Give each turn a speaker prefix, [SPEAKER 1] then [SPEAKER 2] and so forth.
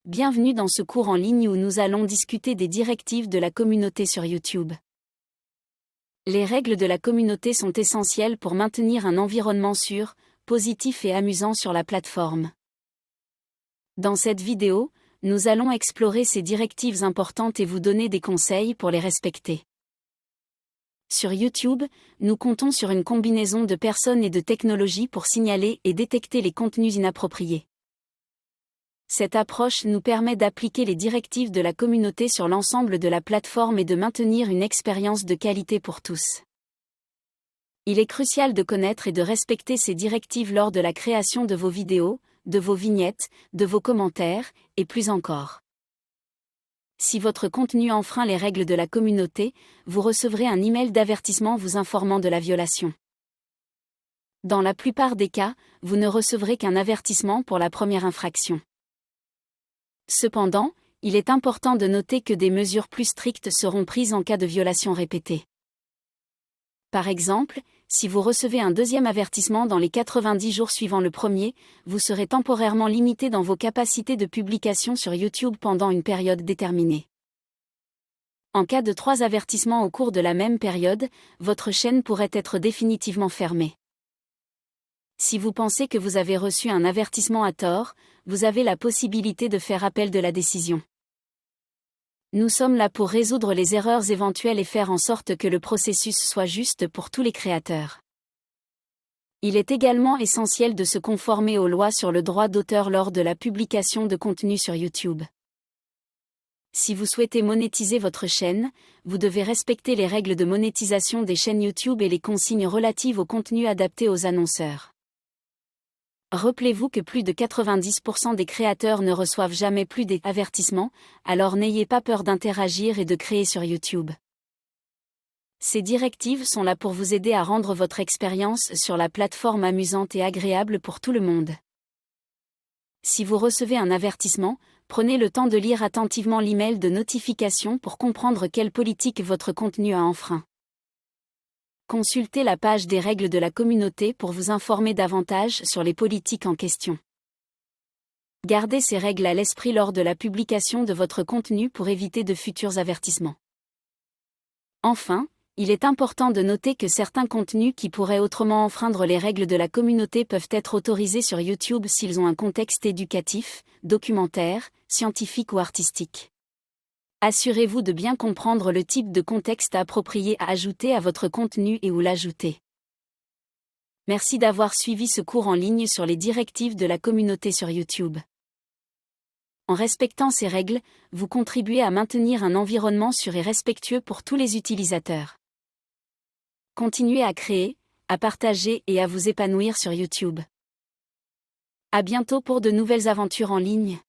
[SPEAKER 1] Bienvenue dans ce cours en ligne où nous allons discuter des directives de la communauté sur YouTube. Les règles de la communauté sont essentielles pour maintenir un environnement sûr, positif et amusant sur la plateforme. Dans cette vidéo, nous allons explorer ces directives importantes et vous donner des conseils pour les respecter. Sur YouTube, nous comptons sur une combinaison de personnes et de technologies pour signaler et détecter les contenus inappropriés. Cette approche nous permet d'appliquer les directives de la communauté sur l'ensemble de la plateforme et de maintenir une expérience de qualité pour tous. Il est crucial de connaître et de respecter ces directives lors de la création de vos vidéos, de vos vignettes, de vos commentaires, et plus encore. Si votre contenu enfreint les règles de la communauté, vous recevrez un email d'avertissement vous informant de la violation. Dans la plupart des cas, vous ne recevrez qu'un avertissement pour la première infraction. Cependant, il est important de noter que des mesures plus strictes seront prises en cas de violation répétée. Par exemple, si vous recevez un deuxième avertissement dans les 90 jours suivant le premier, vous serez temporairement limité dans vos capacités de publication sur YouTube pendant une période déterminée. En cas de 3 avertissements au cours de la même période, votre chaîne pourrait être définitivement fermée. Si vous pensez que vous avez reçu un avertissement à tort, vous avez la possibilité de faire appel de la décision. Nous sommes là pour résoudre les erreurs éventuelles et faire en sorte que le processus soit juste pour tous les créateurs. Il est également essentiel de se conformer aux lois sur le droit d'auteur lors de la publication de contenu sur YouTube. Si vous souhaitez monétiser votre chaîne, vous devez respecter les règles de monétisation des chaînes YouTube et les consignes relatives au contenu adapté aux annonceurs. Rappelez-vous que plus de 90% des créateurs ne reçoivent jamais plus d'avertissements, alors n'ayez pas peur d'interagir et de créer sur YouTube. Ces directives sont là pour vous aider à rendre votre expérience sur la plateforme amusante et agréable pour tout le monde. Si vous recevez un avertissement, prenez le temps de lire attentivement l'email de notification pour comprendre quelle politique votre contenu a enfreint. Consultez la page des règles de la communauté pour vous informer davantage sur les politiques en question. Gardez ces règles à l'esprit lors de la publication de votre contenu pour éviter de futurs avertissements. Enfin, il est important de noter que certains contenus qui pourraient autrement enfreindre les règles de la communauté peuvent être autorisés sur YouTube s'ils ont un contexte éducatif, documentaire, scientifique ou artistique. Assurez-vous de bien comprendre le type de contexte approprié à ajouter à votre contenu et où l'ajouter. Merci d'avoir suivi ce cours en ligne sur les directives de la communauté sur YouTube. En respectant ces règles, vous contribuez à maintenir un environnement sûr et respectueux pour tous les utilisateurs. Continuez à créer, à partager et à vous épanouir sur YouTube. À bientôt pour de nouvelles aventures en ligne.